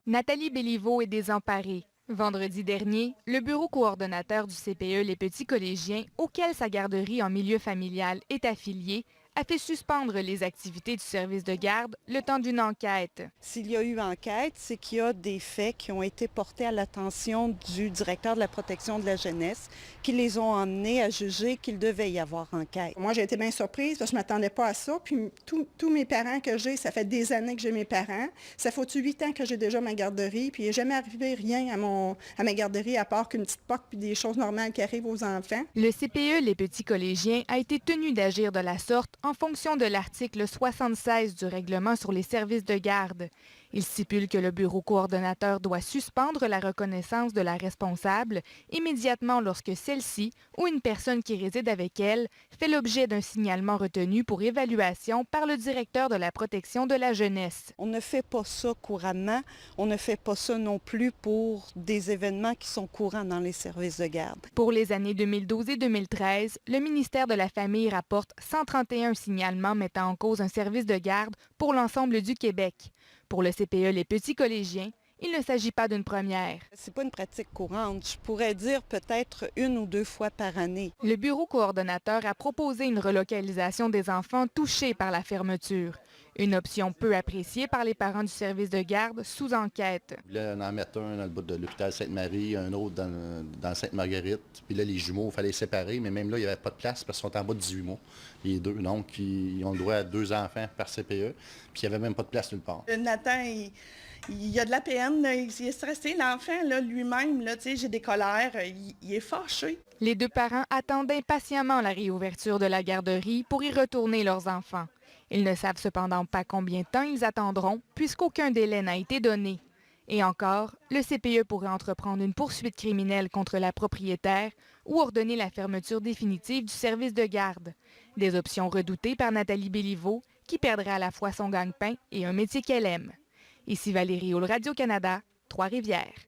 Nathalie Béliveau est désemparée. Vendredi dernier, le bureau coordonnateur du CPE Les Petits Collégiens, auquel sa garderie en milieu familial est affiliée, a fait suspendre les activités du service de garde le temps d'une enquête. S'il y a eu enquête, c'est qu'il y a des faits qui ont été portés à l'attention du directeur de la protection de la jeunesse qui les ont emmenés à juger qu'il devait y avoir enquête. Moi, j'ai été bien surprise parce que je ne m'attendais pas à ça. Puis tous mes parents que j'ai, ça fait des années que j'ai mes parents. Ça fait 8 ans que j'ai déjà ma garderie. Puis il n'est jamais arrivé rien à ma garderie à part qu'une petite poque puis des choses normales qui arrivent aux enfants. Le CPE Les Petits Collégiens a été tenu d'agir de la sorte en fonction de l'article 76 du règlement sur les services de garde. Il stipule que le bureau coordonnateur doit suspendre la reconnaissance de la responsable immédiatement lorsque celle-ci ou une personne qui réside avec elle fait l'objet d'un signalement retenu pour évaluation par le directeur de la protection de la jeunesse. On ne fait pas ça couramment. On ne fait pas ça non plus pour des événements qui sont courants dans les services de garde. Pour les années 2012 et 2013, le ministère de la Famille rapporte 131 signalements mettant en cause un service de garde pour l'ensemble du Québec. Pour le CPE Les Petits Collégiens, il ne s'agit pas d'une première. C'est pas une pratique courante. Je pourrais dire peut-être 1 ou 2 fois par année. Le bureau coordonnateur a proposé une relocalisation des enfants touchés par la fermeture. Une option peu appréciée par les parents du service de garde sous enquête. On voulait en mettre un dans le bout de l'hôpital Sainte-Marie, un autre dans Sainte-Marguerite. Puis là, les jumeaux, il fallait les séparer, mais même là, il n'y avait pas de place parce qu'ils sont en bas de 18 mois, les deux. Donc, ils ont le droit à 2 enfants par CPE, puis il n'y avait même pas de place nulle part. Nathan, il a de la peine, il est stressé. L'enfant, là, lui-même, là, j'ai des colères, il est fâché. Les 2 parents attendent impatiemment la réouverture de la garderie pour y retourner leurs enfants. Ils ne savent cependant pas combien de temps ils attendront, puisqu'aucun délai n'a été donné. Et encore, le CPE pourrait entreprendre une poursuite criminelle contre la propriétaire ou ordonner la fermeture définitive du service de garde. Des options redoutées par Nathalie Béliveau, qui perdrait à la fois son gagne-pain et un métier qu'elle aime. Ici Valérie Houle, Radio-Canada, Trois-Rivières.